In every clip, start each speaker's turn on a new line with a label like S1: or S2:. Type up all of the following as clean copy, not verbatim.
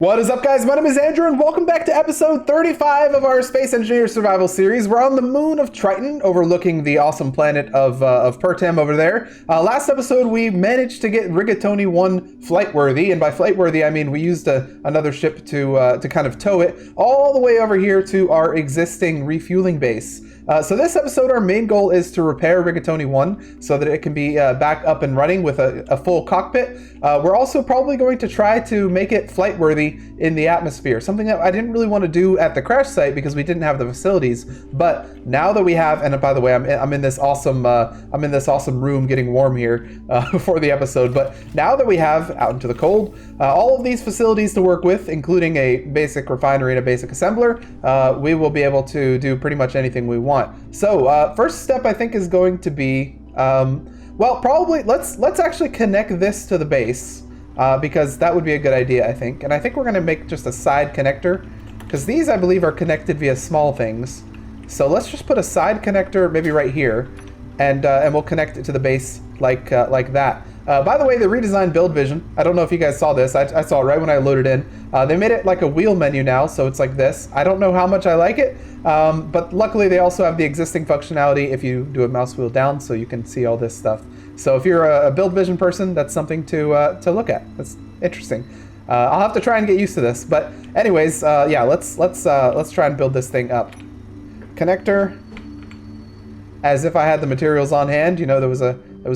S1: What is up, guys? My name is Andrew, and welcome back to episode 35 of our Space Engineer Survival series. We're on the moon of Triton, overlooking the awesome planet of Pertam over there. Last episode, we managed to get Rigatoni One flight-worthy, and by flight-worthy, I mean we used another ship to kind of tow it all the way over here to our existing refueling base. So this episode, our main goal is to repair Rigatoni One so that it can be back up and running with a full cockpit. We're also probably going to try to make it flight-worthy in the atmosphere, something that I didn't really want to do at the crash site because we didn't have the facilities. But now that we have, and by the way, I'm in this awesome room getting warm here before the episode. But now that we have out into the cold all of these facilities to work with, including a basic refinery and a basic assembler, we will be able to do pretty much anything we want. So first step I think is going to be, well, probably let's actually connect this to the base. Because that would be a good idea, I think. And I think we're going to make just a side connector, because these, I believe, are connected via small things. So let's just put a side connector maybe right here, and we'll connect it to the base like that. By the way, the redesigned build vision, I don't know if you guys saw this. I saw it right when I loaded in. They made it like a wheel menu now, so it's like this. I don't know how much I like it, but luckily they also have the existing functionality if you do a mouse wheel down, so you can see all this stuff. So if you're a build vision person, that's something to look at. That's interesting. I'll have to try and get used to this. But anyways, yeah, let's try and build this thing up. Connector. As if I had the materials on hand, you know, there was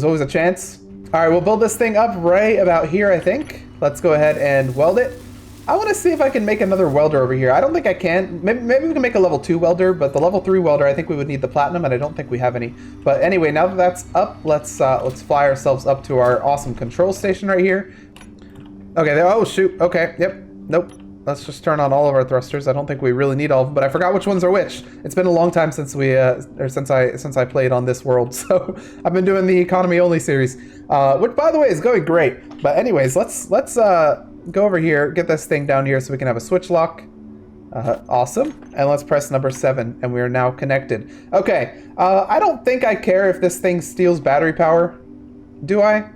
S1: always a chance. All right, we'll build this thing up right about here, I think. Let's go ahead and weld it. I want to see if I can make another welder over here. I don't think I can. Maybe we can make a level 2 welder, but the level 3 welder, I think we would need the platinum, and I don't think we have any. But anyway, now that that's up, let's fly ourselves up to our awesome control station right here. Okay, oh shoot. Okay, yep. Nope. Let's just turn on all of our thrusters. I don't think we really need all of them, but I forgot which ones are which. It's been a long time since since I played on this world, so I've been doing the economy only series, which by the way is going great. But anyways, let's go over here, get this thing down here so we can have a switch lock. Awesome. And let's press number 7, and we are now connected. Okay, I don't think I care if this thing steals battery power. Do I?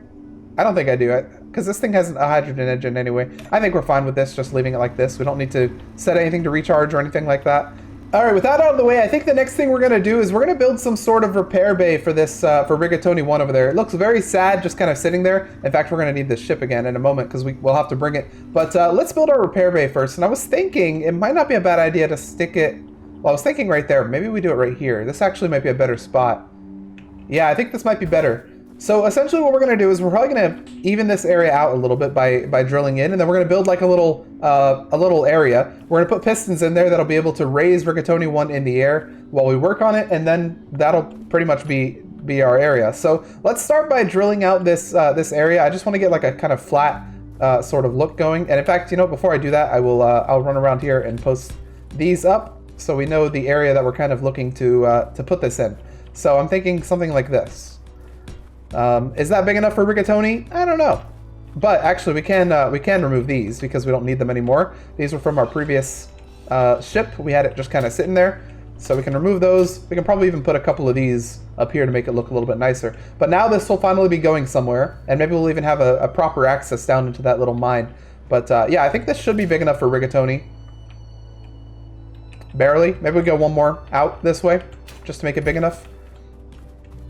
S1: I don't think I do. Because this thing has a hydrogen engine anyway. I think we're fine with this, just leaving it like this. We don't need to set anything to recharge or anything like that. All right, with that out of the way, I think the next thing we're going to do is we're going to build some sort of repair bay for this, for Rigatoni One over there. It looks very sad just kind of sitting there. In fact, we're going to need this ship again in a moment because we'll have to bring it. But let's build our repair bay first. And I was thinking it might not be a bad idea to stick it, well, I was thinking right there. Maybe we do it right here. This actually might be a better spot. Yeah, I think this might be better. So essentially what we're going to do is we're probably going to even this area out a little bit by drilling in, and then we're going to build like a little area. We're going to put pistons in there that'll be able to raise Rigatoni One in the air while we work on it, and then that'll pretty much be our area. So let's start by drilling out this area. I just want to get like a kind of flat sort of look going. And in fact, you know, before I do that, I'll run around here and post these up so we know the area that we're kind of looking to put this in. So I'm thinking something like this. Is that big enough for Rigatoni? I don't know. But actually we can remove these because we don't need them anymore. These were from our previous ship. We had it just kind of sitting there. So we can remove those. We can probably even put a couple of these up here to make it look a little bit nicer. But now this will finally be going somewhere, and maybe we'll even have a proper access down into that little mine. But yeah, I think this should be big enough for Rigatoni. Barely. Maybe we go one more out this way just to make it big enough.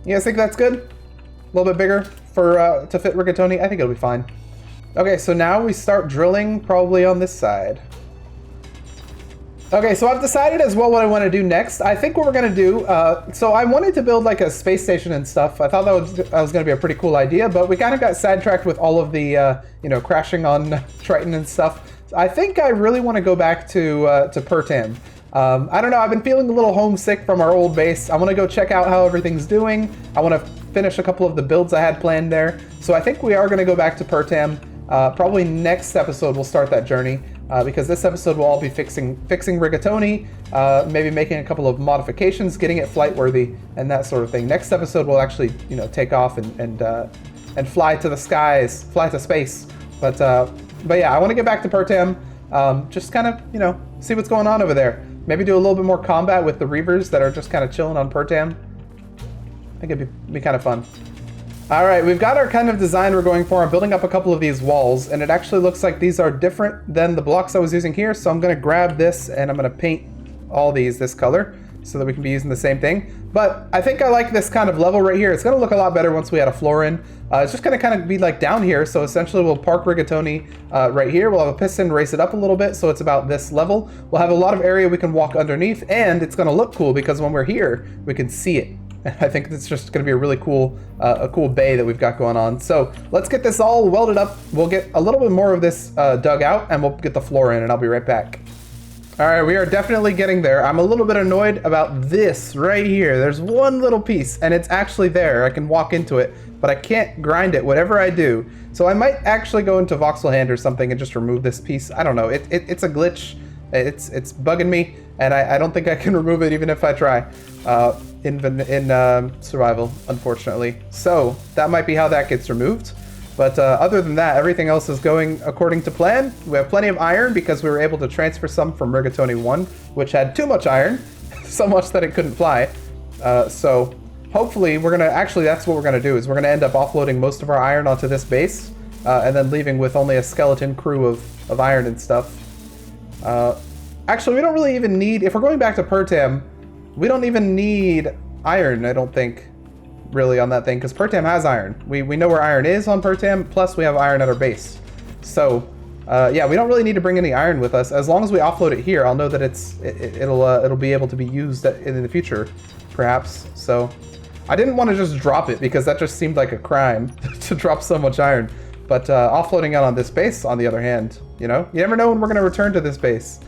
S1: You guys think that's good? A little bit bigger for to fit Rigatoni? I think it'll be fine. Okay, so now we start drilling probably on this side. Okay, so I've decided as well what I want to do next. I think what we're going to do, so I wanted to build like a space station and stuff. I thought that was going to be a pretty cool idea, but we kind of got sidetracked with all of the, you know, crashing on Triton and stuff. I think I really want to go back to Pertam. I don't know, I've been feeling a little homesick from our old base. I want to go check out how everything's doing. I want to finish a couple of the builds I had planned there. So I think we are going to go back to Pertam. Probably next episode we'll start that journey, because this episode will all be fixing Rigatoni, maybe making a couple of modifications, getting it flight worthy, and that sort of thing. Next episode we'll actually, you know, take off and fly to the skies, fly to space. But yeah, I want to get back to Pertam, just kind of, you know, see what's going on over there. Maybe do a little bit more combat with the Reavers that are just kind of chilling on Pertam. I think it'd be kind of fun. All right, we've got our kind of design we're going for. I'm building up a couple of these walls, and it actually looks like these are different than the blocks I was using here. So I'm going to grab this, and I'm going to paint all these this color so that we can be using the same thing. But I think I like this kind of level right here. It's going to look a lot better once we add a floor in. It's just going to kind of be like down here. So essentially we'll park Rigatoni right here. We'll have a piston, raise it up a little bit so it's about this level. We'll have a lot of area we can walk underneath, and it's going to look cool because when we're here, we can see it. I think it's just going to be a really cool, bay that we've got going on. So let's get this all welded up. We'll get a little bit more of this dug out, and we'll get the floor in, and I'll be right back. All right, we are definitely getting there. I'm a little bit annoyed about this right here. There's one little piece, and it's actually there. I can walk into it, but I can't grind it, whatever I do. So I might actually go into voxel hand or something and just remove this piece. I don't know. It's a glitch. It's bugging me, and I don't think I can remove it even if I try. In survival, unfortunately. So that might be how that gets removed. But other than that, everything else is going according to plan. We have plenty of iron because we were able to transfer some from Rigatoni One, which had too much iron, so much that it couldn't fly. So hopefully we're gonna, actually that's what we're gonna do, is we're gonna end up offloading most of our iron onto this base, and then leaving with only a skeleton crew of iron and stuff. Actually, we don't really even need, if we're going back to Pertam, we don't even need iron, I don't think, really, on that thing, because Pertam has iron. We know where iron is on Pertam, plus we have iron at our base. So, yeah, we don't really need to bring any iron with us. As long as we offload it here, I'll know that it'll be able to be used in the future, perhaps. So, I didn't want to just drop it, because that just seemed like a crime to drop so much iron. But offloading out on this base, on the other hand, you know, you never know when we're going to return to this base.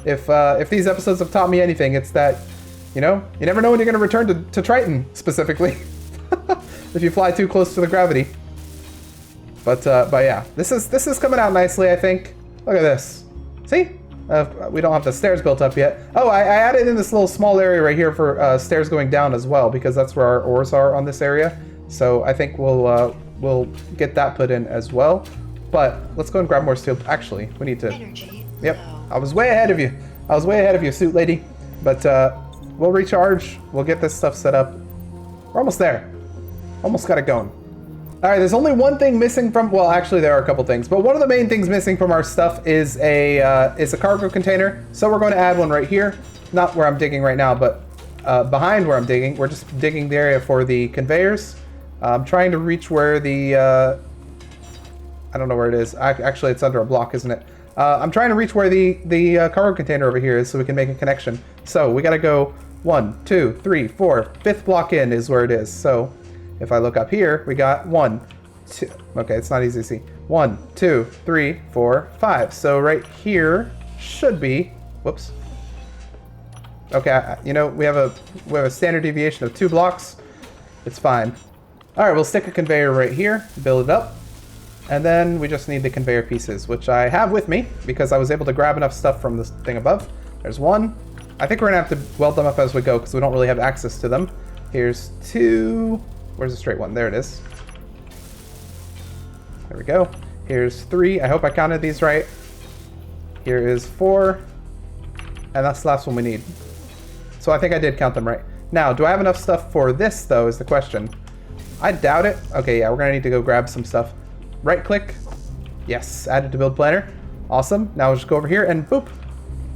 S1: If these episodes have taught me anything, it's that, you know, you never know when you're going to return to Triton, specifically, if you fly too close to the gravity. But yeah, this is coming out nicely, I think. Look at this. See? We don't have the stairs built up yet. Oh, I added in this little small area right here for stairs going down as well, because that's where our ores are on this area. So I think we'll get that put in as well. But let's go and grab more steel. Actually, we need to...
S2: Energy.
S1: Yep, I was way ahead of you. I was way ahead of you, suit lady. But we'll recharge. We'll get this stuff set up. We're almost there. Almost got it going. All right, there's only one thing missing from, well, actually there are a couple things, but one of the main things missing from our stuff is a cargo container. So we're going to add one right here. Not where I'm digging right now, but behind where I'm digging. We're just digging the area for the conveyors. I'm trying to reach where the, I don't know where it is. Actually, it's under a block, isn't it? I'm trying to reach where the cargo container over here is so we can make a connection. So we got to go 1, 2, 3, 4. 5th block in is where it is. So if I look up here, we got 1, 2. Okay, it's not easy to see. 1, 2, 3, 4, 5. So right here should be. Whoops. Okay, you know, we have a standard deviation of 2 blocks. It's fine. All right, we'll stick a conveyor right here, build it up, and then we just need the conveyor pieces, which I have with me because I was able to grab enough stuff from this thing above. There's 1. I think we're gonna have to weld them up as we go because we don't really have access to them. Here's 2. Where's the straight one? There it is. There we go. Here's 3. I hope I counted these right. Here is 4. And that's the last one we need. So I think I did count them right. Now, do I have enough stuff for this, though, is the question. I doubt it. Okay, yeah, we're going to need to go grab some stuff. Right-click. Yes, added to build planner. Awesome. Now we'll just go over here and boop.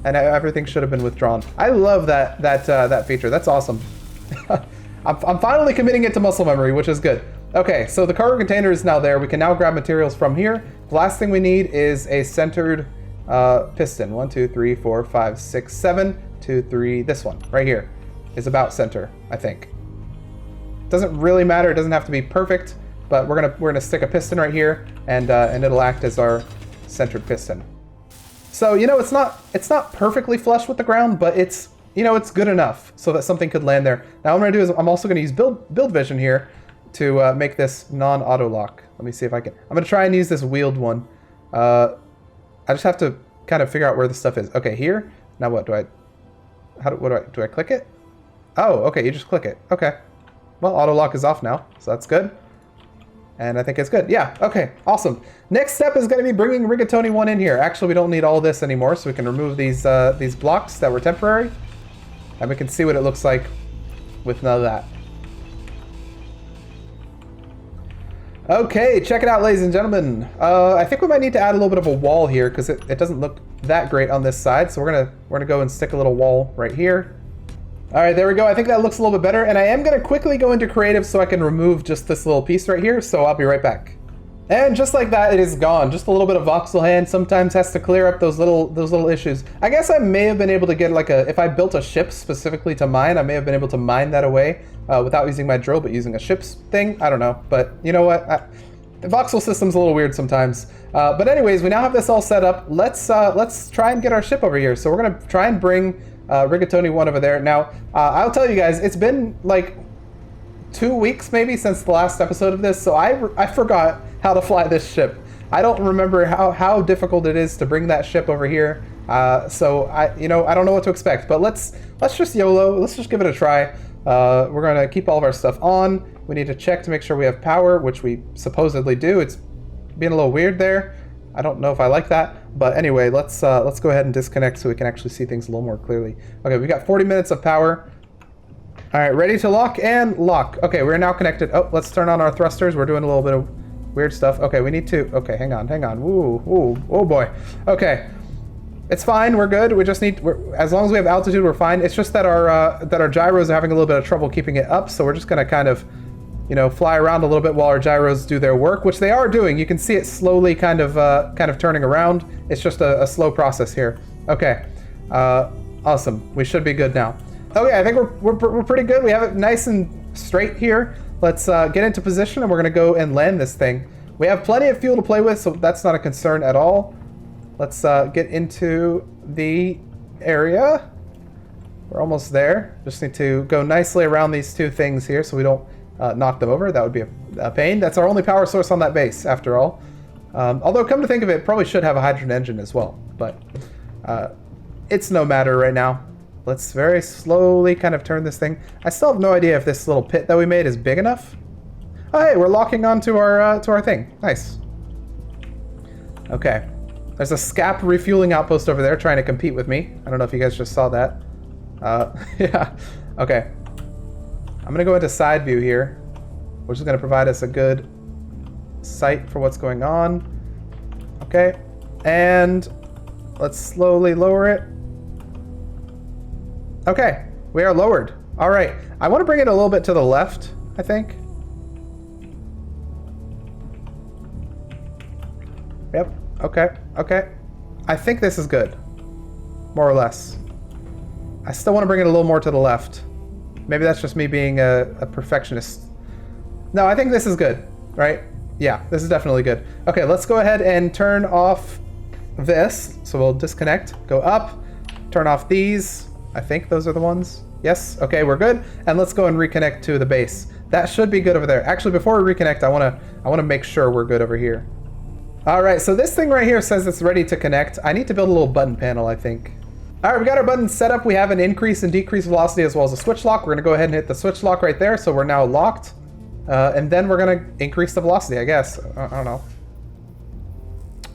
S1: And everything should have been withdrawn. I love that feature. That's awesome. I'm finally committing it to muscle memory, which is good. Okay, so the cargo container is now there. We can now grab materials from here. The last thing we need is a centered piston. 1, 2, 3, 4, 5, 6, 7, 2, 3. This one right here is about center, I think. Doesn't really matter. It doesn't have to be perfect, but we're gonna stick a piston right here, and it'll act as our centered piston. So you know, it's not perfectly flush with the ground, but it's, you know, it's good enough so that something could land there. Now what I'm going to do is I'm also going to use build vision here to make this non-auto lock. Let me see if I can. I'm going to try and use this wheeled one. I just have to kind of figure out where the stuff is. Okay, here. Now what do I? Do I click it? Oh, okay. You just click it. Okay. Well, auto lock is off now, so that's good. And I think it's good. Yeah. Okay. Awesome. Next step is going to be bringing Rigatoni One in here. Actually, we don't need all this anymore, so we can remove these blocks that were temporary. And we can see what it looks like with none of that. Okay, check it out, ladies and gentlemen. I think we might need to add a little bit of a wall here because it doesn't look that great on this side. So we're gonna go and stick a little wall right here. All right, there we go. I think that looks a little bit better. And I am gonna quickly go into creative so I can remove just this little piece right here. So I'll be right back. And just like that, it is gone. Just a little bit of voxel hand sometimes has to clear up those little issues. I guess I may have been able to get like if I built a ship specifically to mine, I may have been able to mine that away without using my drill, but using a ship's thing. I don't know, but you know what? The voxel system's a little weird sometimes. But anyways, we now have this all set up. Let's try and get our ship over here. So we're gonna try and bring Rigatoni One over there. Now, I'll tell you guys, it's been like 2 weeks maybe since the last episode of this, so I forgot how to fly this ship. I don't remember how difficult it is to bring that ship over here. So I don't know what to expect, but let's just YOLO. Let's just give it a try. We're gonna keep all of our stuff on. We need to check to make sure we have power, which we supposedly do. It's being a little weird there. I don't know if I like that, but anyway, let's go ahead and disconnect so we can actually see things a little more clearly. Okay, we got 40 minutes of power. All right, ready to lock and lock. Okay, we're now connected. Oh, let's turn on our thrusters. We're doing a little bit of weird stuff. Okay, we need to, okay, hang on. Ooh, oh boy. Okay, it's fine, we're good. We just need, as long as we have altitude, we're fine. It's just that our gyros are having a little bit of trouble keeping it up, so we're just gonna kind of, fly around a little bit while our gyros do their work, which they are doing. You can see it slowly kind of turning around. It's just a slow process here. Okay, awesome. We should be good now. Okay, I think we're pretty good. We have it nice and straight here. Let's get into position and we're gonna go and land this thing. We have plenty of fuel to play with, so that's not a concern at all. Let's get into the area. We're almost there. Just need to go nicely around these two things here so we don't knock them over. That would be a pain. That's our only power source on that base, after all. Although, come to think of it, probably should have a hydrogen engine as well, but it's no matter right now. Let's very slowly kind of turn this thing. I still have no idea if this little pit that we made is big enough. Oh, hey, we're locking onto our thing. Nice. Okay. There's a scap refueling outpost over there trying to compete with me. I don't know if you guys just saw that. Yeah. Okay. I'm going to go into side view here, which is going to provide us a good sight for what's going on. Okay. And let's slowly lower it. Okay, we are lowered. All right, I want to bring it a little bit to the left, I think. Yep, okay. I think this is good, more or less. I still want to bring it a little more to the left. Maybe that's just me being a perfectionist. No, I think this is good, right? Yeah, this is definitely good. Okay, let's go ahead and turn off this. So we'll disconnect, go up, turn off these. I think those are the ones. Yes, okay, we're good. And let's go and reconnect to the base. That should be good over there. Actually, before we reconnect, I wanna make sure we're good over here. All right, so this thing right here says it's ready to connect. I need to build a little button panel, I think. All right, we got our buttons set up. We have an increase and decrease velocity as well as a switch lock. We're gonna go ahead and hit the switch lock right there. So we're now locked. And then we're gonna increase the velocity, I guess. I don't know.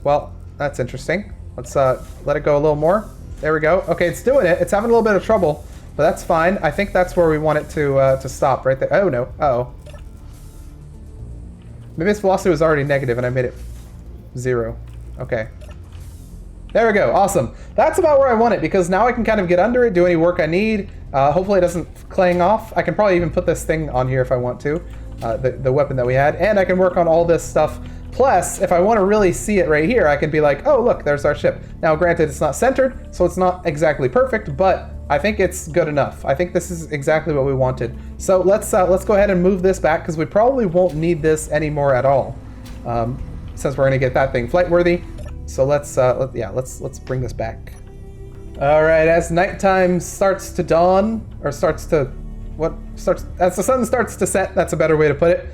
S1: Well, that's interesting. Let's let it go a little more. There we go. Okay, it's doing it. It's having a little bit of trouble, but that's fine. I think that's where we want it to stop, right there. Oh, no. Uh-oh. Maybe its velocity was already negative and I made it 0. Okay. There we go. Awesome. That's about where I want it because now I can kind of get under it, do any work I need. Hopefully it doesn't clang off. I can probably even put this thing on here if I want to, the weapon that we had, and I can work on all this stuff. Plus, if I want to really see it right here, I can be like, oh, look, there's our ship. Now, granted, it's not centered, so it's not exactly perfect, but I think it's good enough. I think this is exactly what we wanted. So let's go ahead and move this back because we probably won't need this anymore at all, since we're going to get that thing flight worthy. So let's bring this back. All right, as nighttime starts to dawn, or as the sun starts to set, that's a better way to put it.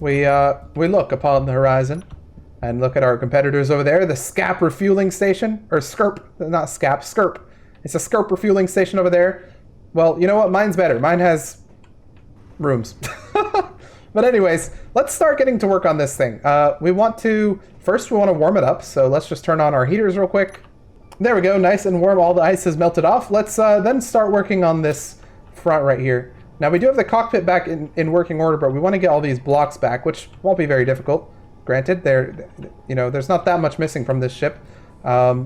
S1: We look upon the horizon and look at our competitors over there, the Scap refueling station, or Skirp, not Scap, Skirp. It's a Skirp refueling station over there. Well, you know what? Mine's better. Mine has rooms. But anyways, let's start getting to work on this thing. First we want to warm it up, so let's just turn on our heaters real quick. There we go, nice and warm. All the ice has melted off. Let's then start working on this front right here. Now we do have the cockpit back in working order, but we want to get all these blocks back, which won't be very difficult. Granted, there's not that much missing from this ship.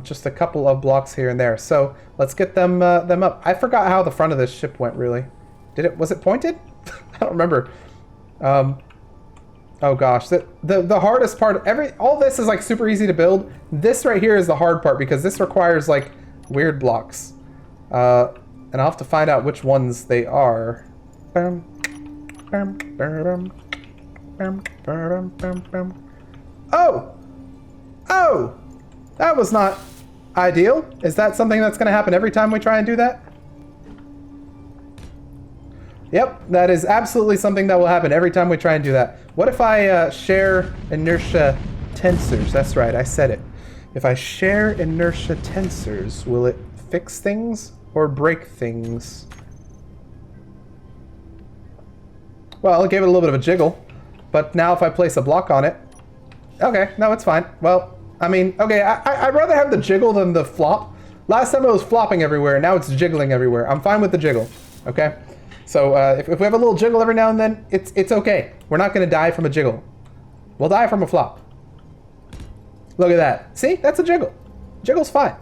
S1: Just a couple of blocks here and there. So let's get them up. I forgot how the front of this ship went, really. Was it pointed? I don't remember. Oh gosh, the hardest part, all this is like super easy to build. This right here is the hard part because this requires like weird blocks. And I'll have to find out which ones they are. Oh! Oh! That was not ideal. Is that something that's going to happen every time we try and do that? Yep, that is absolutely something that will happen every time we try and do that. What if I share inertia tensors? That's right, I said it. If I share inertia tensors, will it fix things or break things? Well, it gave it a little bit of a jiggle, but now if I place a block on it... Okay, no, it's fine. Well, I mean, okay, I'd rather have the jiggle than the flop. Last time it was flopping everywhere, now it's jiggling everywhere. I'm fine with the jiggle, okay? So if we have a little jiggle every now and then, it's okay. We're not going to die from a jiggle. We'll die from a flop. Look at that. See? That's a jiggle. Jiggle's fine.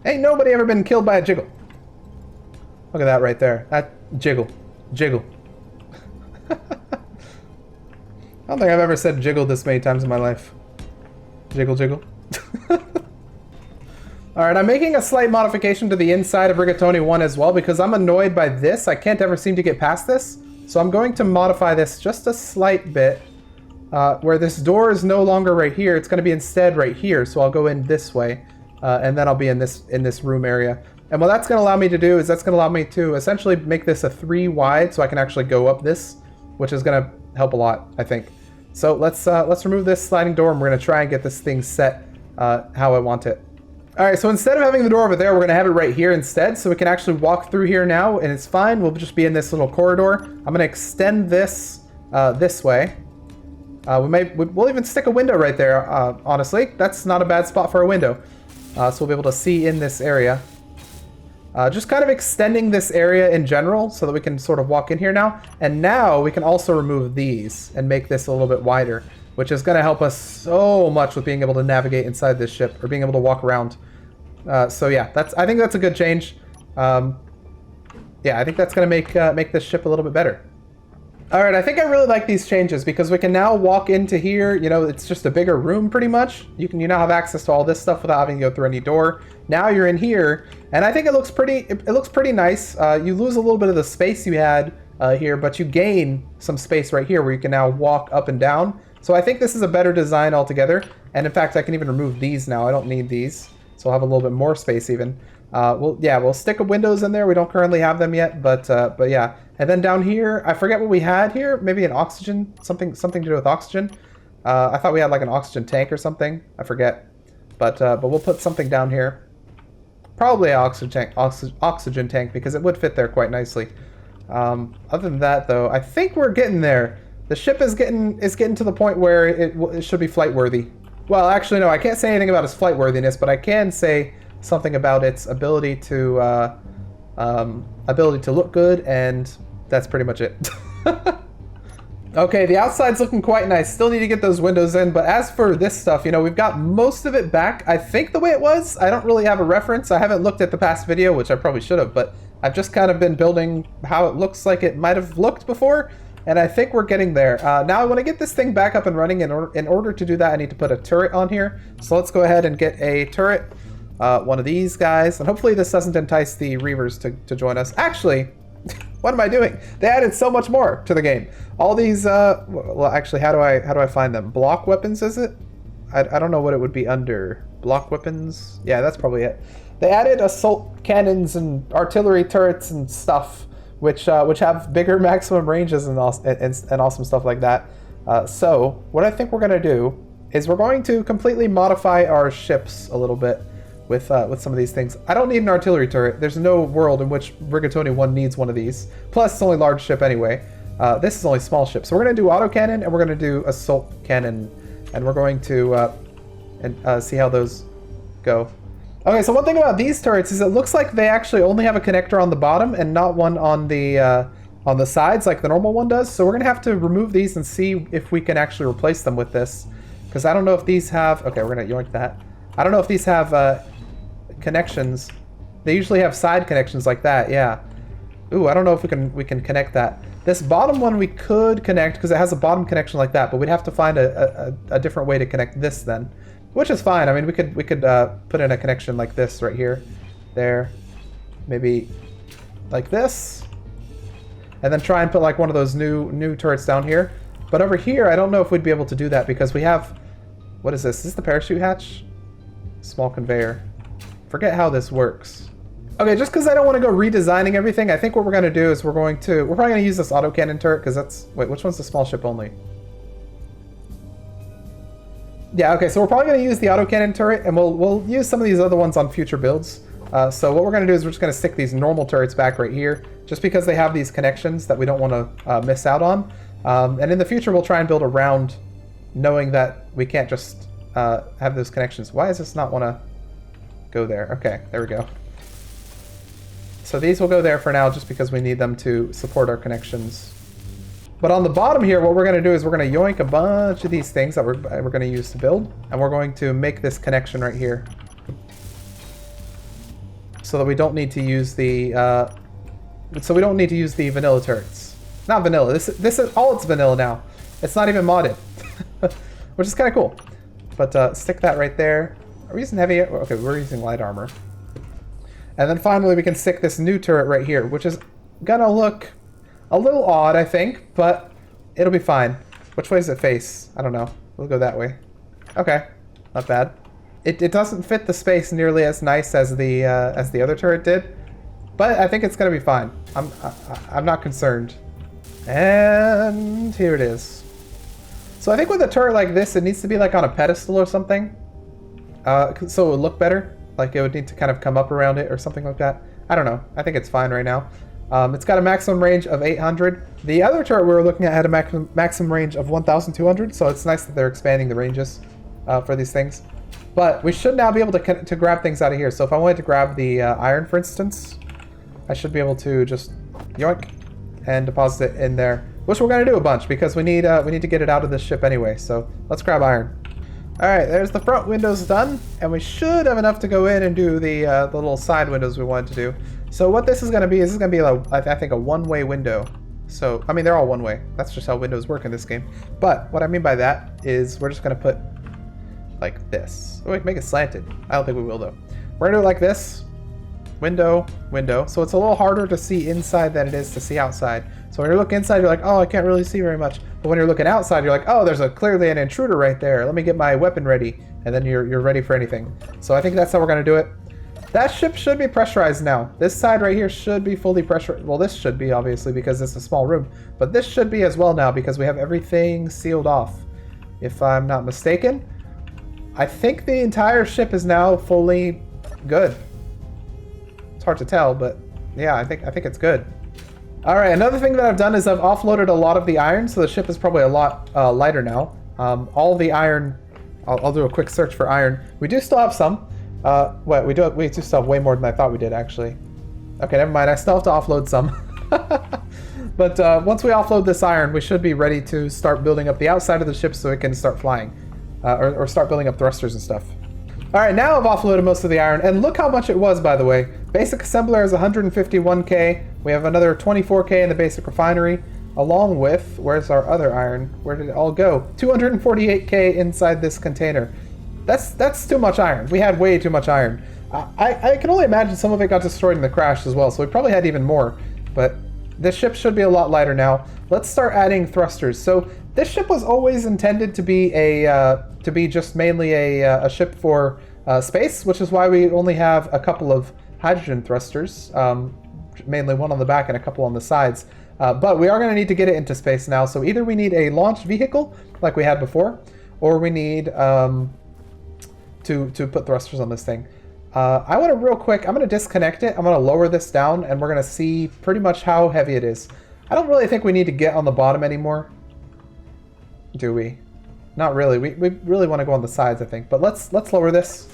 S1: Ain't nobody ever been killed by a jiggle. Look at that right there. That jiggle. Jiggle. I don't think I've ever said jiggle this many times in my life. Jiggle, jiggle. Alright, I'm making a slight modification to the inside of Rigatoni One as well because I'm annoyed by this. I can't ever seem to get past this. So I'm going to modify this just a slight bit. Where this door is no longer right here, it's going to be instead right here. So I'll go in this way. And then I'll be in this room area. And what that's going to allow me to do is that's going to allow me to essentially make this a 3 wide so I can actually go up this, which is going to help a lot, I think. So let's remove this sliding door and we're going to try and get this thing set how I want it. Alright, so instead of having the door over there, we're going to have it right here instead, so we can actually walk through here now, and it's fine. We'll just be in this little corridor. I'm going to extend this this way. We'll even stick a window right there, honestly. That's not a bad spot for a window. So we'll be able to see in this area. Just kind of extending this area in general so that we can sort of walk in here now. And now we can also remove these and make this a little bit wider, which is going to help us so much with being able to navigate inside this ship or being able to walk around. So yeah, I think that's a good change. Yeah, I think that's going to make this ship a little bit better. All right, I think I really like these changes because we can now walk into here. You know, it's just a bigger room pretty much. You now have access to all this stuff without having to go through any door. Now you're in here, and I think it looks pretty. It looks pretty nice. You lose a little bit of the space you had here, but you gain some space right here where you can now walk up and down. So I think this is a better design altogether. And in fact, I can even remove these now. I don't need these, so I'll have a little bit more space even. We'll stick windows in there. We don't currently have them yet, but yeah. And then down here, I forget what we had here. Maybe an oxygen, something to do with oxygen. I thought we had like an oxygen tank or something. I forget. But we'll put something down here. Probably an oxygen tank because it would fit there quite nicely. Other than that, though, I think we're getting there. The ship is getting to the point where it should be flight worthy. Well, actually, no, I can't say anything about its flight worthiness, but I can say something about its ability to look good, and that's pretty much it. Okay, the outside's looking quite nice. Still need to get those windows in, but as for this stuff, you know, we've got most of it back. I think the way it was. I don't really have a reference. I haven't looked at the past video, which I probably should have, but I've just kind of been building how it looks like it might have looked before, and I think we're getting there. Now I want to get this thing back up and running. In order to do that, I need to put a turret on here. So let's go ahead and get a turret. One of these guys, and hopefully this doesn't entice the Reavers to join us. Actually, what am I doing? They added so much more to the game. All these, well, actually, how do I find them? Block weapons, is it? I don't know what it would be under. Block weapons? Yeah, that's probably it. They added assault cannons and artillery turrets and stuff, which have bigger maximum ranges and awesome stuff like that. So what I think we're gonna do is we're going to completely modify our ships a little bit with some of these things. I don't need an artillery turret. There's no world in which Rigatoni One needs one of these. Plus, it's only large ship anyway. This is only small ship. So we're going to do autocannon, and we're going to do assault cannon. And we're going to see how those go. Okay, so one thing about these turrets is it looks like they actually only have a connector on the bottom and not one on the on the sides like the normal one does. So we're going to have to remove these and see if we can actually replace them with this. Because I don't know if these have... Okay, we're going to yoink that. I don't know if these have connections. They usually have side connections like that, yeah. Ooh, I don't know if we can connect that. This bottom one we could connect because it has a bottom connection like that, but we'd have to find a different way to connect this then. Which is fine. I mean, we could put in a connection like this right here. There. Maybe like this. And then try and put like one of those new turrets down here. But over here, I don't know if we'd be able to do that because we have... What is this? Is this the parachute hatch? Small conveyor. Forget how this works. Okay, just because I don't want to go redesigning everything, I think what we're going to do is we're probably going to use this autocannon turret because that's... Wait, which one's the small ship only? Yeah, okay, so we're probably going to use the autocannon turret and we'll use some of these other ones on future builds. So what we're going to do is we're just going to stick these normal turrets back right here just because they have these connections that we don't want to miss out on. And in the future, we'll try and build around knowing that we can't just have those connections. Why does this not want to go there? Okay, there we go. So these will go there for now just because we need them to support our connections. But on the bottom here, what we're going to do is we're going to yoink a bunch of these things that we're going to use to build. And we're going to make this connection right here. So that we don't need to use the... vanilla turrets. Not vanilla. This is all it's vanilla now. It's not even modded. Which is kind of cool. But stick that right there. Are we using heavy... Okay, we're using light armor. And then finally we can stick this new turret right here, which is gonna look a little odd, I think, but it'll be fine. Which way does it face? I don't know. We'll go that way. Okay, not bad. It doesn't fit the space nearly as nice as the other turret did, but I think it's gonna be fine. I'm not concerned. And here it is. So I think with a turret like this, it needs to be like on a pedestal or something, so it would look better. Like it would need to kind of come up around it or something like that. I don't know. I think it's fine right now. It's got a maximum range of 800. The other turret we were looking at had a maximum range of 1,200, so it's nice that they're expanding the ranges for these things. But we should now be able to grab things out of here. So if I wanted to grab the iron, for instance, I should be able to just yoink and deposit it in there, which we're going to do a bunch because we need to get it out of this ship anyway. So let's grab iron. All right, there's the front windows done, and we should have enough to go in and do the little side windows we wanted to do. So what this is going to be I think a one-way window. So, I mean, they're all one-way. That's just how windows work in this game. But what I mean by that is we're just going to put like this. Oh, wait, make it slanted. I don't think we will, though. We're going to do it like this. Window, window. So it's a little harder to see inside than it is to see outside. So when you look inside, you're like, oh, I can't really see very much. But when you're looking outside, you're like, oh, there's clearly an intruder right there. Let me get my weapon ready. And then you're ready for anything. So I think that's how we're going to do it. That ship should be pressurized now. This side right here should be fully pressurized. Well, this should be, obviously, because it's a small room. But this should be as well now because we have everything sealed off. If I'm not mistaken, I think the entire ship is now fully good. It's hard to tell, but yeah, I think it's good. All right, another thing that I've done is I've offloaded a lot of the iron, so the ship is probably a lot lighter now. All the iron, I'll do a quick search for iron. We do still have some. We do still have way more than I thought we did, actually. Okay, never mind, I still have to offload some. But once we offload this iron, we should be ready to start building up the outside of the ship so it can start flying. Or start building up thrusters and stuff. All right, now I've offloaded most of the iron, and look how much it was, by the way. Basic assembler is 151k. We have another 24k in the basic refinery, along with, where's our other iron? Where did it all go? 248k inside this container. That's too much iron. We had way too much iron. I can only imagine some of it got destroyed in the crash as well, so we probably had even more. But this ship should be a lot lighter now. Let's start adding thrusters. So this ship was always intended to be just mainly a ship for space, which is why we only have a couple of hydrogen thrusters, mainly one on the back and a couple on the sides. But we are going to need to get it into space now. So either we need a launch vehicle like we had before, or we need to put thrusters on this thing. I want to real quick, I'm going to disconnect it. I'm going to lower this down and we're going to see pretty much how heavy it is. I don't really think we need to get on the bottom anymore. Do we? Not really. We really want to go on the sides, I think. But let's lower this.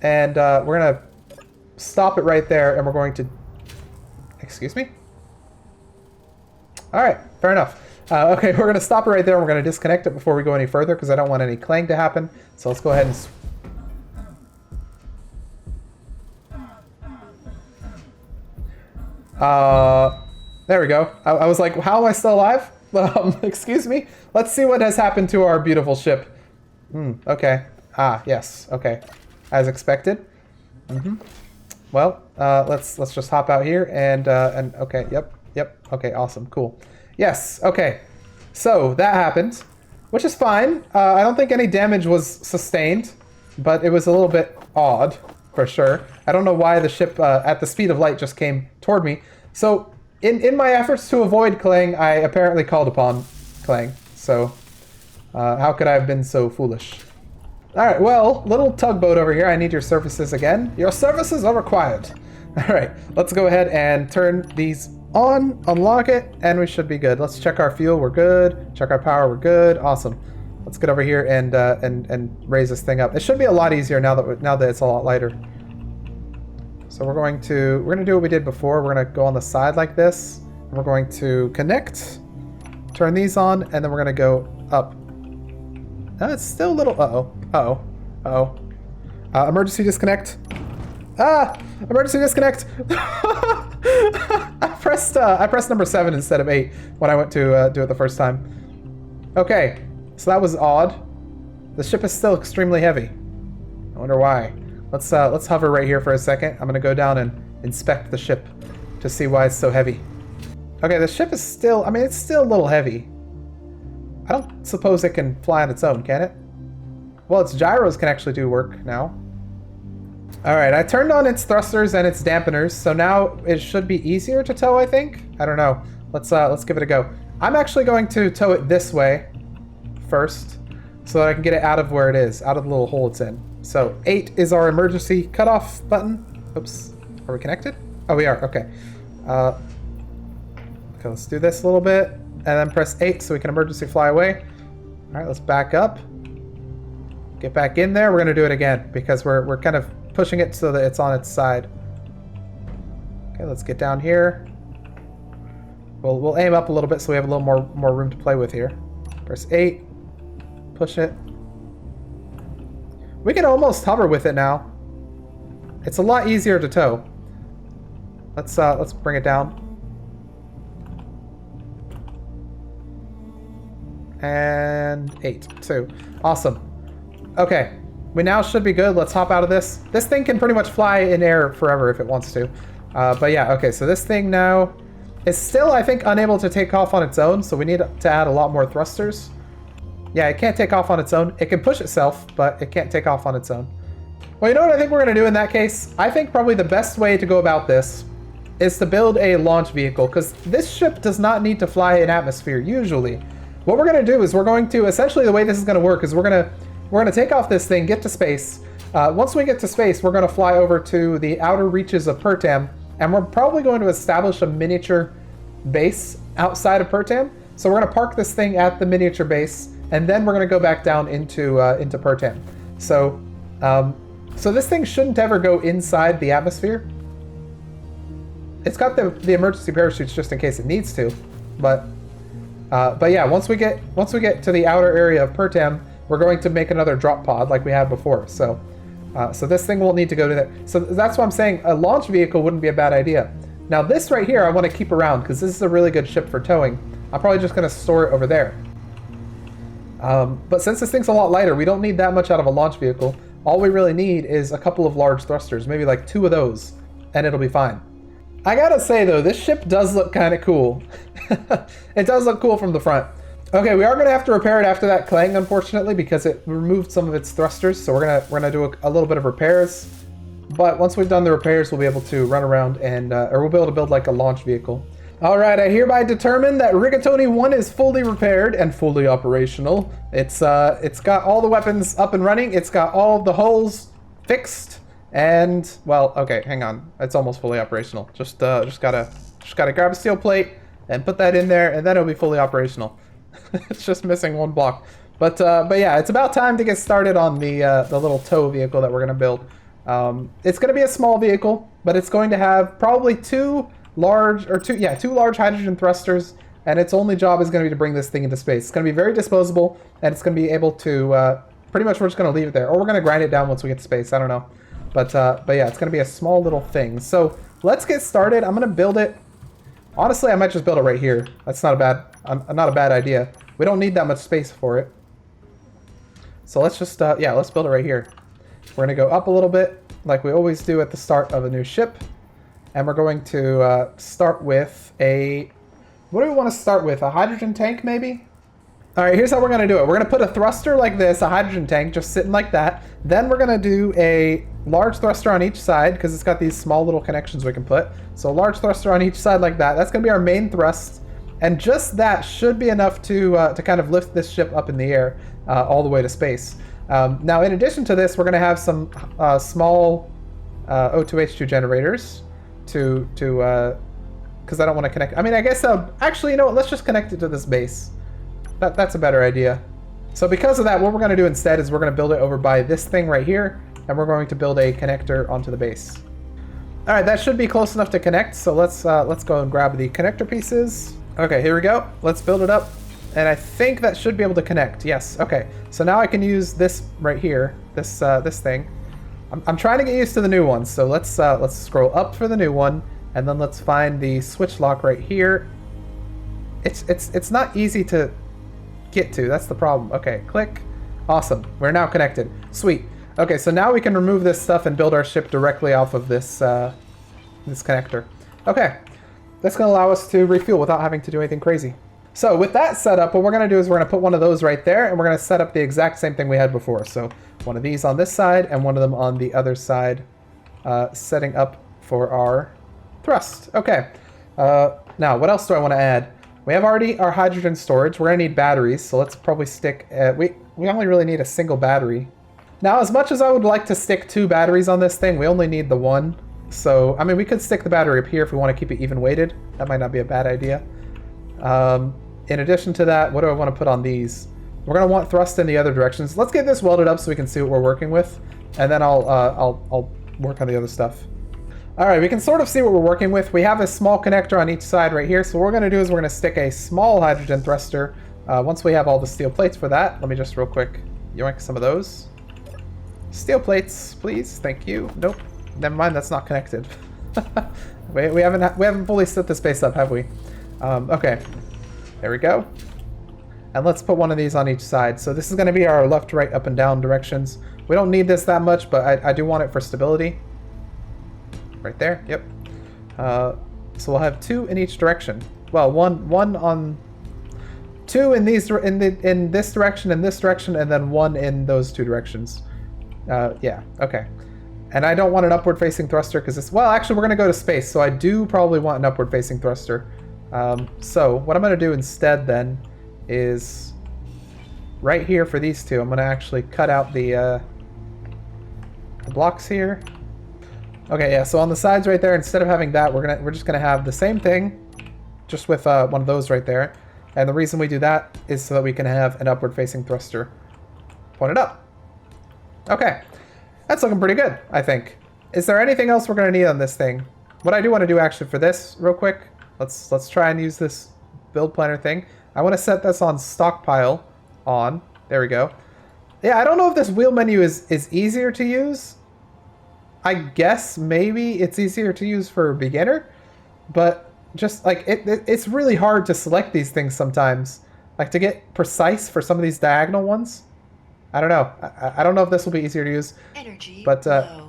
S1: And we're going to stop it right there, and we're going to Excuse me? All right, fair enough. Okay, we're going to stop it right there. We're going to disconnect it before we go any further because I don't want any clang to happen. So let's go ahead and... there we go. I was like, how am I still alive? Excuse me? Let's see what has happened to our beautiful ship. Okay. Ah, yes. Okay. As expected. Well, let's just hop out here and okay, yep. Okay, awesome, cool. Yes, okay. So that happened, which is fine. I don't think any damage was sustained, but it was a little bit odd, for sure. I don't know why the ship at the speed of light just came toward me. So in my efforts to avoid Clang, I apparently called upon Clang. So how could I have been so foolish? All right, well, little tugboat over here. I need your services again. Your services are required. All right, let's go ahead and turn these on, unlock it, and we should be good. Let's check our fuel. We're good. Check our power. We're good. Awesome. Let's get over here and raise this thing up. It should be a lot easier now that it's a lot lighter. So we're gonna do what we did before. We're gonna go on the side like this. We're going to connect, turn these on, and then we're gonna go up. It's still a little. Emergency disconnect. Emergency disconnect. I pressed number 7 instead of 8 when I went to do it the first time. Okay, so that was odd. The ship is still extremely heavy. I wonder why. Let's hover right here for a second. I'm gonna go down and inspect the ship to see why it's so heavy. Okay, the ship is still, I mean, it's still a little heavy. I don't suppose it can fly on its own, can it? Well, its gyros can actually do work now. Alright, I turned on its thrusters and its dampeners, so now it should be easier to tow, I think? I don't know. Let's give it a go. I'm actually going to tow it this way first, so that I can get it out of where it is, out of the little hole it's in. So 8 is our emergency cutoff button. Oops, are we connected? Oh, we are, okay. Okay, let's do this a little bit, and then press 8 so we can emergency fly away. Alright, let's back up. Get back in there. We're going to do it again, because we're kind of pushing it so that it's on its side. Okay, let's get down here. We'll aim up a little bit so we have a little more room to play with here. Press 8. Push it. We can almost hover with it now. It's a lot easier to tow. Let's bring it down. And 8, 2. Awesome. Okay. We now should be good. Let's hop out of this. This thing can pretty much fly in air forever if it wants to. But yeah, okay, so this thing now is still, I think, unable to take off on its own, so we need to add a lot more thrusters. Yeah, it can't take off on its own. It can push itself, but it can't take off on its own. Well, you know what I think we're going to do in that case? I think probably the best way to go about this is to build a launch vehicle, because this ship does not need to fly in atmosphere, usually. What we're going to do is we're going to, essentially the way this is going to work is we're going to take off this thing, get to space. Once we get to space, we're going to fly over to the outer reaches of Pertam, and we're probably going to establish a miniature base outside of Pertam. So we're going to park this thing at the miniature base, and then we're going to go back down into Pertam. So this thing shouldn't ever go inside the atmosphere. It's got the emergency parachutes just in case it needs to, but yeah, once we get to the outer area of Pertam, we're going to make another drop pod like we had before. So this thing won't need to go to that. So that's why I'm saying a launch vehicle wouldn't be a bad idea. Now this right here I want to keep around because this is a really good ship for towing. I'm probably just going to store it over there. But since this thing's a lot lighter, we don't need that much out of a launch vehicle. All we really need is a couple of large thrusters, maybe like 2 of those, and it'll be fine. I gotta say though, this ship does look kind of cool. It does look cool from the front. Okay, we are gonna have to repair it after that clang, unfortunately, because it removed some of its thrusters. So we're gonna do a little bit of repairs. But once we've done the repairs, we'll be able to run around and or we'll be able to build like a launch vehicle. All right, I hereby determine that Rigatoni One is fully repaired and fully operational. It's got all the weapons up and running. It's got all the holes fixed, and well, okay, hang on. It's almost fully operational. Just gotta grab a steel plate and put that in there, and then it'll be fully operational. It's just missing 1 block. But yeah, it's about time to get started on the little tow vehicle that we're gonna build. It's gonna be a small vehicle, but it's going to have probably 2 large, or two large hydrogen thrusters, and its only job is going to be to bring this thing into space. It's going to be very disposable, and it's going to be able to, pretty much we're just going to leave it there. Or we're going to grind it down once we get to space, I don't know. But yeah, it's going to be a small little thing. So let's get started. I'm going to build it. Honestly, I might just build it right here. That's not a bad idea. We don't need that much space for it. So let's just, yeah, let's build it right here. We're going to go up a little bit, like we always do at the start of a new ship. And we're going to start with a... What do we want to start with? A hydrogen tank, maybe? All right, here's how we're going to do it. We're going to put a thruster like this, a hydrogen tank, just sitting like that. Then we're going to do a large thruster on each side, because it's got these small little connections we can put. So a large thruster on each side like that. That's going to be our main thrust. And just that should be enough to kind of lift this ship up in the air all the way to space. Now, in addition to this, we're going to have some small O2H2 generators because I don't want to connect. I mean, I guess actually, you know what? Let's just connect it to this base. That's a better idea. So because of that, what we're going to do instead is we're going to build it over by this thing right here, and we're going to build a connector onto the base. All right, that should be close enough to connect. So let's go and grab the connector pieces. Okay, here we go. Let's build it up. And I think that should be able to connect. Yes. Okay. So now I can use this right here. This thing. I'm trying to get used to the new one. So let's scroll up for the new one, and then let's find the switch lock right here. It's not easy to get to. That's the problem. Okay. Click. Awesome. We're now connected. Sweet. Okay. So now we can remove this stuff and build our ship directly off of this this connector. Okay. That's going to allow us to refuel without having to do anything crazy. So with that set up, what we're going to do is we're going to put one of those right there, and we're going to set up the exact same thing we had before. So one of these on this side and one of them on the other side, setting up for our thrust. Okay. Now, what else do I want to add? We have already our hydrogen storage. We're going to need batteries, so let's probably stick... we only really need a single battery. Now, as much as I would like to stick 2 batteries on this thing, we only need the 1. So, I mean, we could stick the battery up here if we want to keep it even weighted. That might not be a bad idea. In addition to that, what do I want to put on these? We're going to want thrust in the other directions. Let's get this welded up so we can see what we're working with, and then I'll work on the other stuff. All right, we can sort of see what we're working with. We have a small connector on each side right here, so what we're going to do is we're going to stick a small hydrogen thruster. Once we have all the steel plates for that, let me just real quick yoink some of those. Steel plates, please. Thank you. Nope. Never mind, that's not connected. we haven't fully set the space up, have we? Okay. There we go. And let's put one of these on each side. So this is going to be our left, right, up, and down directions. We don't need this that much, but I do want it for stability. Right there. Yep. So we'll have 2 in each direction. Well, one on 2 in these in this direction and this direction, and then 1 in those 2 directions. Yeah. Okay. And I don't want an upward-facing thruster because it's... Well, actually, we're going to go to space, so I do probably want an upward-facing thruster. So what I'm going to do instead then is right here for these 2, I'm going to actually cut out the blocks here. Okay, yeah, so on the sides right there, instead of having that, we're just going to have the same thing, just with one of those right there. And the reason we do that is so that we can have an upward-facing thruster pointed up. Okay. That's looking pretty good, I think. Is there anything else we're going to need on this thing? What I do want to do actually for this, real quick, let's try and use this build planner thing. I want to set this on stockpile on. There we go. Yeah, I don't know if this wheel menu is easier to use. I guess maybe it's easier to use for a beginner, but just like it's really hard to select these things sometimes. Like to get precise for some of these diagonal ones. I don't know. I don't know if this will be easier to use, but I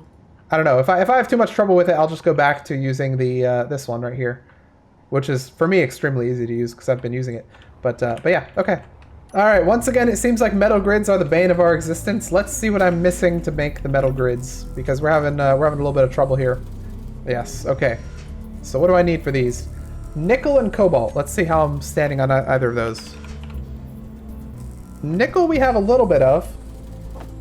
S1: don't know. If I have too much trouble with it, I'll just go back to using the this one right here, which is for me extremely easy to use because I've been using it. But yeah, okay. All right. Once again, it seems like metal grids are the bane of our existence. Let's see what I'm missing to make the metal grids because we're having a little bit of trouble here. Yes. Okay. So what do I need for these? Nickel and cobalt. Let's see how I'm standing on either of those. Nickel we have a little bit of.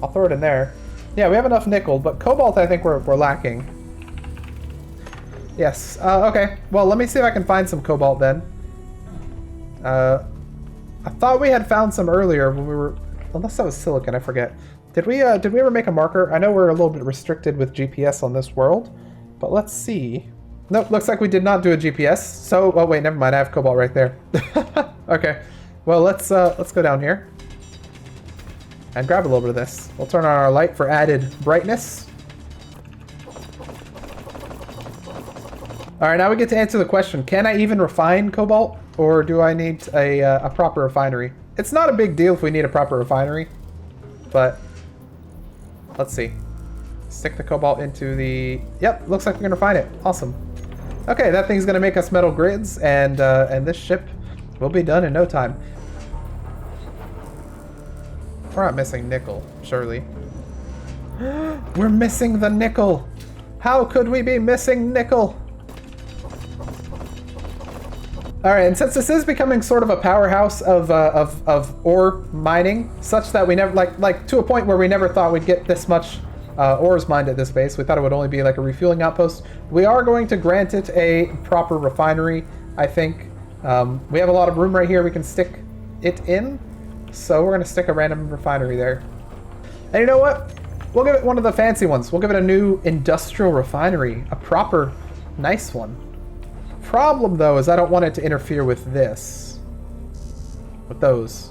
S1: I'll throw it in there. Yeah, we have enough nickel, but cobalt I think we're lacking. Yes. Okay. Well, let me see if I can find some cobalt then. I thought we had found some earlier when we were... Unless that was silicon, I forget. Did we ever make a marker? I know we're a little bit restricted with GPS on this world, but let's see. Nope, looks like we did not do a GPS. So, oh wait, never mind. I have cobalt right there. Okay, well let's go down here and grab a little bit of this. We'll turn on our light for added brightness. All right, now we get to answer the question: can I even refine cobalt, or do I need a proper refinery? It's not a big deal if we need a proper refinery, but let's see. Stick the cobalt into the... Yep, looks like we're gonna refine it. Awesome. Okay, that thing's gonna make us metal grids, and this ship will be done in no time. We're not missing nickel, surely. We're missing the nickel! How could we be missing nickel? Alright, and since this is becoming sort of a powerhouse of ore mining, such that we never, like to a point where we never thought we'd get this much ores mined at this base. We thought it would only be like a refueling outpost. We are going to grant it a proper refinery, I think. We have a lot of room right here we can stick it in, so we're going to stick a random refinery there. And you know what? We'll give it one of the fancy ones. We'll give it a new industrial refinery, a proper, nice one. Problem, though, is I don't want it to interfere with this. With those.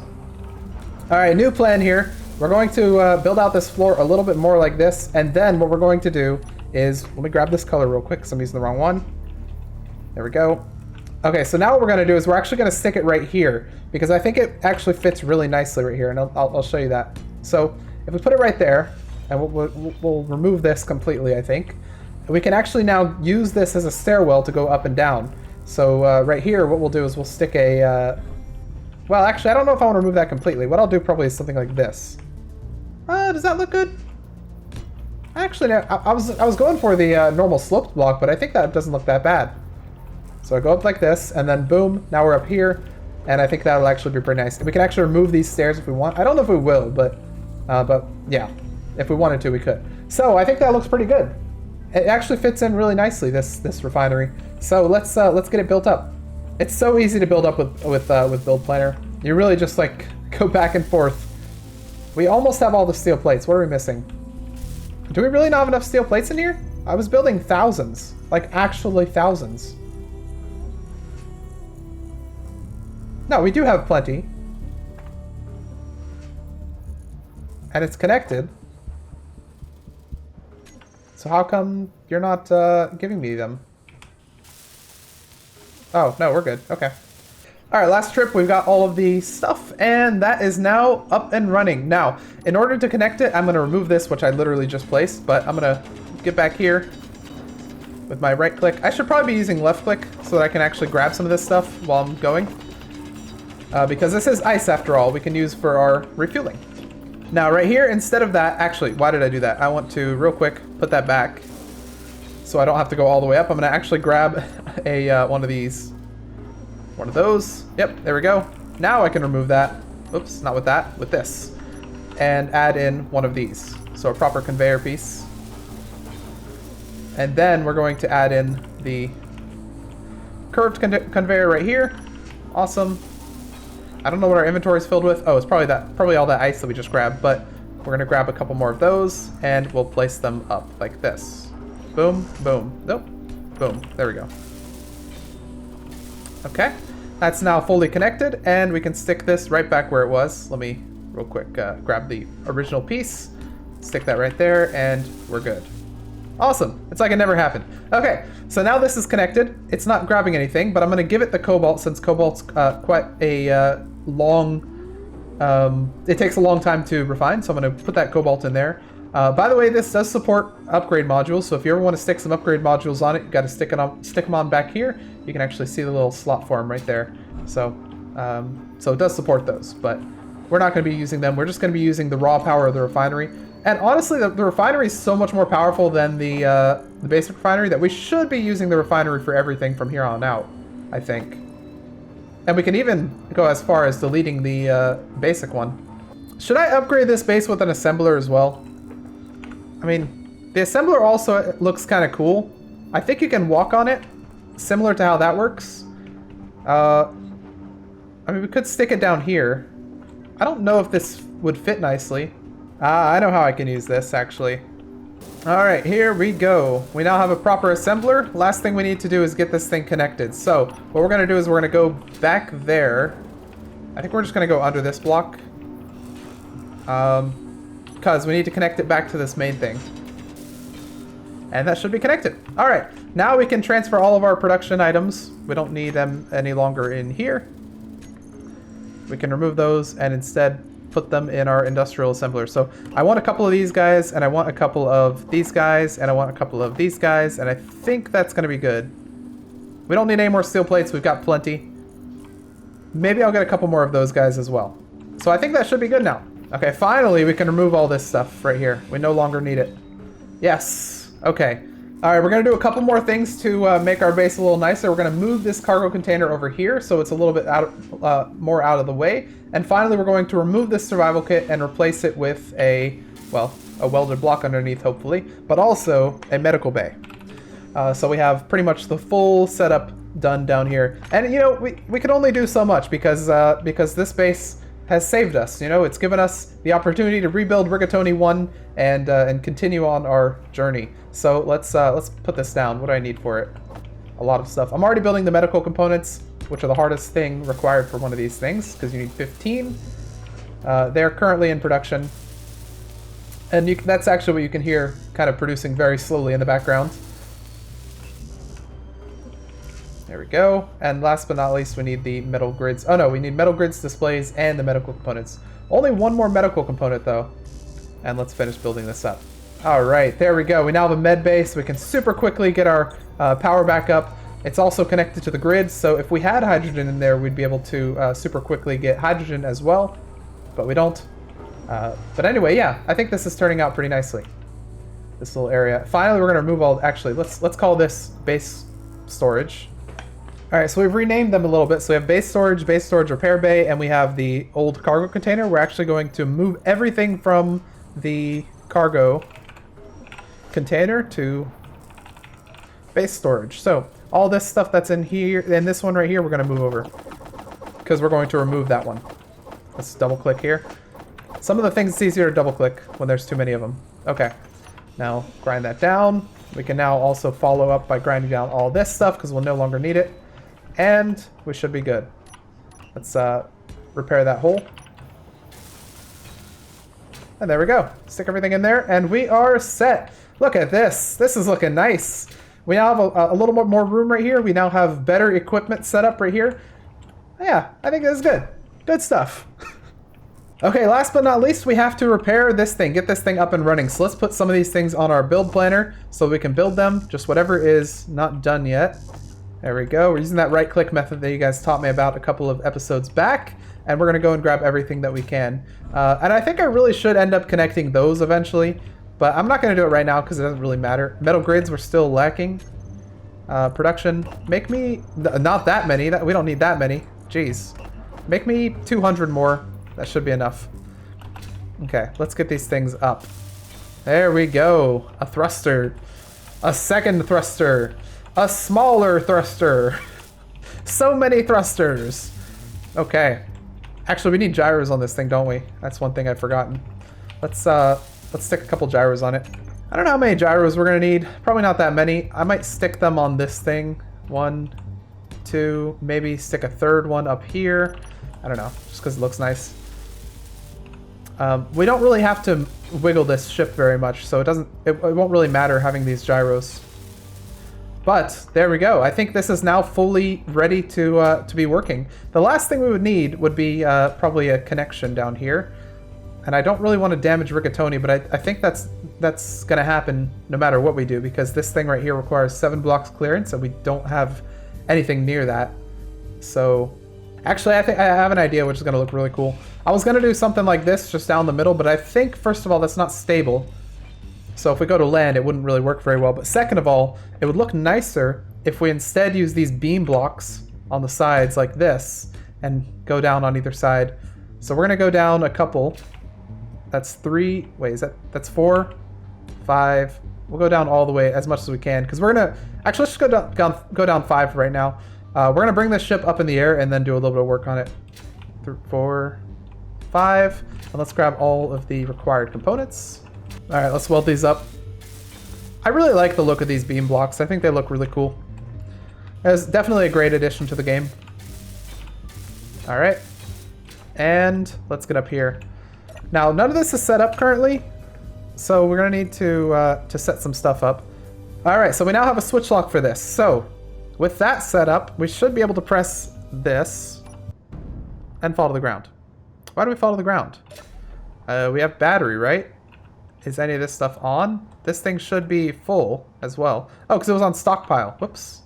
S1: Alright, new plan here. We're going to build out this floor a little bit more like this, and then what we're going to do is... Let me grab this color real quick because I'm using the wrong one. There we go. Okay, so now what we're going to do is we're actually going to stick it right here, because I think it actually fits really nicely right here, and I'll show you that. So, if we put it right there, and we'll remove this completely, I think. We can actually now use this as a stairwell to go up and down. So right here, what we'll do is we'll stick a... well, actually, I don't know if I want to remove that completely. What I'll do probably is something like this. Does that look good? Actually, no, I was going for the normal sloped block, but I think that doesn't look that bad. So I go up like this, and then boom, now we're up here, and I think that'll actually be pretty nice. And we can actually remove these stairs if we want. I don't know if we will, but yeah, if we wanted to, we could. So I think that looks pretty good. It actually fits in really nicely, this refinery. So let's get it built up. It's so easy to build up with Build Planner. You really just like go back and forth. We almost have all the steel plates. What are we missing? Do we really not have enough steel plates in here? I was building thousands, like actually thousands. No, we do have plenty. And it's connected. So how come you're not giving me them? Oh, no, we're good. Okay. All right, last trip, we've got all of the stuff, and that is now up and running. Now, in order to connect it, I'm going to remove this, which I literally just placed, but I'm going to get back here with my right click. I should probably be using left click so that I can actually grab some of this stuff while I'm going. Because this is ice, after all, we can use for our refueling. Now, right here, instead of that, actually, why did I do that? I want to, real quick, put that back so I don't have to go all the way up. I'm going to actually grab a one of these. One of those. Yep, there we go. Now I can remove that. Oops, not with that, with this. And add in one of these. So a proper conveyor piece. And then we're going to add in the curved conveyor right here. Awesome. I don't know what our inventory is filled with. Oh, it's probably all that ice that we just grabbed, but we're gonna grab a couple more of those and we'll place them up like this. Boom, boom, nope, boom, there we go. Okay, that's now fully connected and we can stick this right back where it was. Let me real quick grab the original piece, stick that right there, and we're good. Awesome, it's like it never happened. Okay, so now this is connected. It's not grabbing anything, but I'm gonna give it the cobalt since cobalt's quite a it takes a long time to refine, so I'm going to put that cobalt in there. By the way, this does support upgrade modules, so if you ever want to stick some upgrade modules on it, you got to stick them on back here. You can actually see the little slot for them right there. So, so it does support those, but we're not going to be using them. We're just going to be using the raw power of the refinery. And honestly, the refinery is so much more powerful than the basic refinery that we should be using the refinery for everything from here on out, I think. And we can even go as far as deleting the basic one. Should I upgrade this base with an assembler as well? I mean, the assembler also looks kind of cool. I think you can walk on it, similar to how that works. I mean, we could stick it down here. I don't know if this would fit nicely. I know how I can use this, actually. All right, here we go. We now have a proper assembler. Last thing we need to do is get this thing connected. So what we're gonna do is we're gonna go back there. I think we're just gonna go under this block. Because we need to connect it back to this main thing. And that should be connected. All right, now we can transfer all of our production items. We don't need them any longer in here. We can remove those and instead put them in our industrial assembler. So I want a couple of these guys, and I want a couple of these guys, and I want a couple of these guys, and I think that's gonna be good. We don't need any more steel plates, we've got plenty. Maybe I'll get a couple more of those guys as well. So I think that should be good now. Okay, finally we can remove all this stuff right here. We no longer need it. Yes, okay. All right, we're gonna do a couple more things to make our base a little nicer. We're gonna move this cargo container over here so it's a little bit more out of the way. And finally, we're going to remove this survival kit and replace it with a welded block underneath, hopefully, but also a medical bay. So we have pretty much the full setup done down here. And you know, we can only do so much because this base has saved us. You know, it's given us the opportunity to rebuild Rigatoni One and continue on our journey. So let's put this down. What do I need for it? A lot of stuff. I'm already building the medical components, which are the hardest thing required for one of these things, because you need 15. They're currently in production. And that's actually what you can hear kind of producing very slowly in the background. There we go. And last but not least, we need the metal grids. Oh no, we need metal grids, displays, and the medical components. Only one more medical component though. And let's finish building this up. All right, there we go. We now have a med base. We can super quickly get our power back up. It's also connected to the grid, so if we had hydrogen in there, we'd be able to super quickly get hydrogen as well, but we don't. But anyway, yeah, I think this is turning out pretty nicely. This little area. Finally, we're gonna remove all. Actually, let's call this base storage. All right, so we've renamed them a little bit. So we have base storage repair bay, and we have the old cargo container. We're actually going to move everything from the cargo container to base storage. So all this stuff that's in here, and this one right here, we're going to move over because we're going to remove that one. Let's double click here. Some of the things it's easier to double click when there's too many of them. Okay, now grind that down. We can now also follow up by grinding down all this stuff because we'll no longer need it. And we should be good. Let's repair that hole. And there we go. Stick everything in there and we are set. Look at this. This is looking nice. We now have a little bit more room right here. We now have better equipment set up right here. Yeah, I think this is good. Good stuff. Okay, last but not least, we have to repair this thing, get this thing up and running. So let's put some of these things on our build planner so we can build them. Just whatever is not done yet. There we go. We're using that right-click method that you guys taught me about a couple of episodes back. And we're going to go and grab everything that we can. And I think I really should end up connecting those eventually. But I'm not going to do it right now because it doesn't really matter. Metal grids we're still lacking. Production. Make me... Not that many. We don't need that many. Jeez. Make me 200 more. That should be enough. Okay, let's get these things up. There we go. A thruster. A second thruster. A smaller thruster. So many thrusters. Okay. Actually, we need gyros on this thing, don't we? That's one thing I've forgotten. Let's stick a couple gyros on it. I don't know how many gyros we're gonna need. Probably not that many. I might stick them on this thing. 1, 2, maybe stick a third one up here. I don't know, just because it looks nice. We don't really have to wiggle this ship very much, so it won't really matter having these gyros. But there we go. I think this is now fully ready to be working. The last thing we would need would be probably a connection down here. And I don't really want to damage Rigatoni, but I think that's going to happen no matter what we do, because this thing right here requires 7 blocks clearance, and we don't have anything near that. So actually, I think I have an idea which is going to look really cool. I was going to do something like this just down the middle, but I think, first of all, that's not stable. So if we go to land, it wouldn't really work very well. But second of all, it would look nicer if we instead use these beam blocks on the sides like this and go down on either side. So we're going to go down a couple. That's 3. Wait, that's 4, 5. We'll go down all the way as much as we can, because we're going to... Actually, let's just go down 5 right now. We're going to bring this ship up in the air and then do a little bit of work on it. 3, 4, 5. And let's grab all of the required components. All right, let's weld these up. I really like the look of these beam blocks. I think they look really cool. It's definitely a great addition to the game. All right. And let's get up here. Now, none of this is set up currently, so we're going to need to set some stuff up. All right, so we now have a switch lock for this. So with that set up, we should be able to press this and fall to the ground. Why do we fall to the ground? We have battery, right? Is any of this stuff on? This thing should be full as well. Oh, because it was on stockpile. Whoops.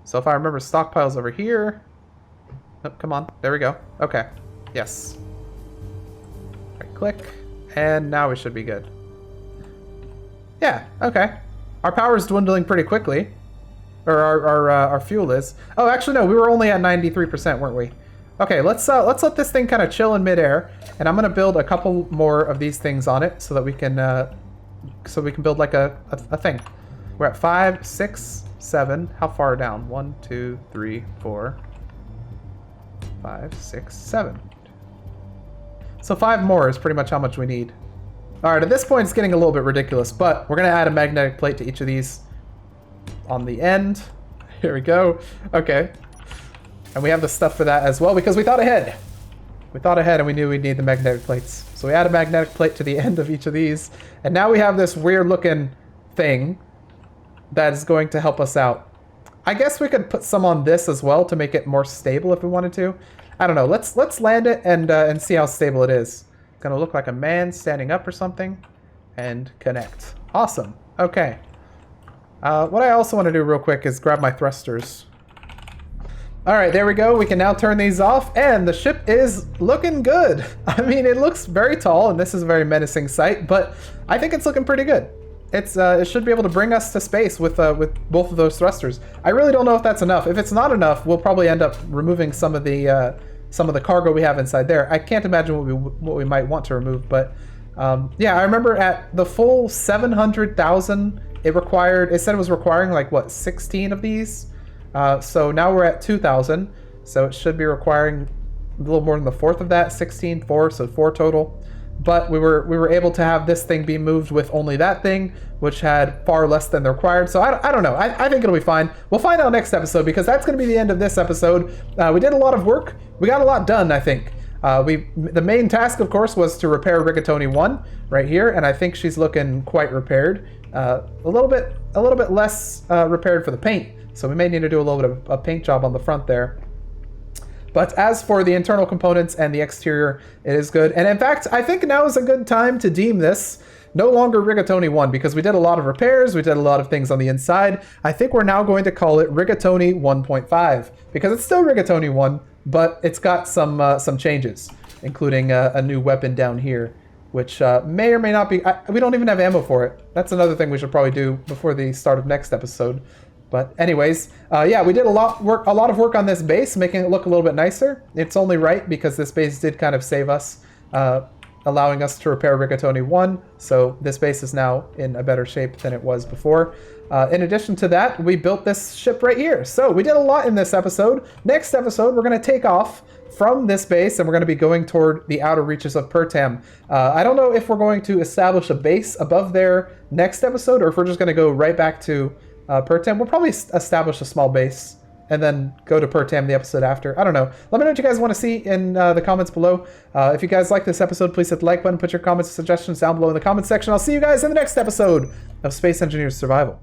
S1: So if I remember, stockpile's over here. Oh, come on. There we go. Okay. Yes. Right click. And now we should be good. Yeah, okay. Our power is dwindling pretty quickly. Or our fuel is. Oh, actually, no. We were only at 93%, weren't we? Okay, let's let this thing kind of chill in midair. And I'm going to build a couple more of these things on it so that we can build like a thing. We're at 5, 6, 7. How far down? 1, 2, 3, 4, 5, 6, 7. So 5 more is pretty much how much we need. All right, at this point, it's getting a little bit ridiculous, but we're going to add a magnetic plate to each of these on the end. Here we go. Okay. And we have the stuff for that as well because we thought ahead. We thought ahead and we knew we'd need the magnetic plates. So we add a magnetic plate to the end of each of these. And now we have this weird looking thing that is going to help us out. I guess we could put some on this as well to make it more stable if we wanted to. I don't know. Let's land it and see how stable it is. It's gonna look like a man standing up or something. And connect. Awesome. Okay. What I also want to do real quick is grab my thrusters. All right, there we go. We can now turn these off, and the ship is looking good. I mean, it looks very tall, and this is a very menacing sight, but I think it's looking pretty good. It should be able to bring us to space with both of those thrusters. I really don't know if that's enough. If it's not enough, we'll probably end up removing some of the cargo we have inside there. I can't imagine what we might want to remove, but yeah, I remember at the full 700,000, it said it was requiring like what, 16 of these. So now we're at 2,000, so it should be requiring a little more than the fourth of that, 16, 4, so 4 total. But we were able to have this thing be moved with only that thing, which had far less than the required. So I don't know. I think it'll be fine. We'll find out next episode because that's going to be the end of this episode. We did a lot of work. We got a lot done, I think. The main task, of course, was to repair Rigatoni One right here, and I think she's looking quite repaired. A little bit less repaired for the paint. So we may need to do a little bit of a paint job on the front there. But as for the internal components and the exterior, it is good. And in fact, I think now is a good time to deem this no longer Rigatoni One because we did a lot of repairs, we did a lot of things on the inside. I think we're now going to call it Rigatoni 1.5 because it's still Rigatoni One, but it's got some changes, including a new weapon down here, which may or may not be... we don't even have ammo for it. That's another thing we should probably do before the start of next episode. But anyways, yeah, we did a lot of work on this base, making it look a little bit nicer. It's only right because this base did kind of save us, allowing us to repair Rigatoni 1. So this base is now in a better shape than it was before. In addition to that, we built this ship right here. So we did a lot in this episode. Next episode, we're going to take off from this base and we're going to be going toward the outer reaches of Pertam. I don't know if we're going to establish a base above there next episode or if we're just going to go right back to Pertam. We'll probably establish a small base and then go to Pertam the episode after. I don't know. Let me know what you guys want to see in the comments below. If you guys like this episode, please hit the like button, put your comments and suggestions down below in the comments section. I'll see you guys in the next episode of Space Engineers Survival.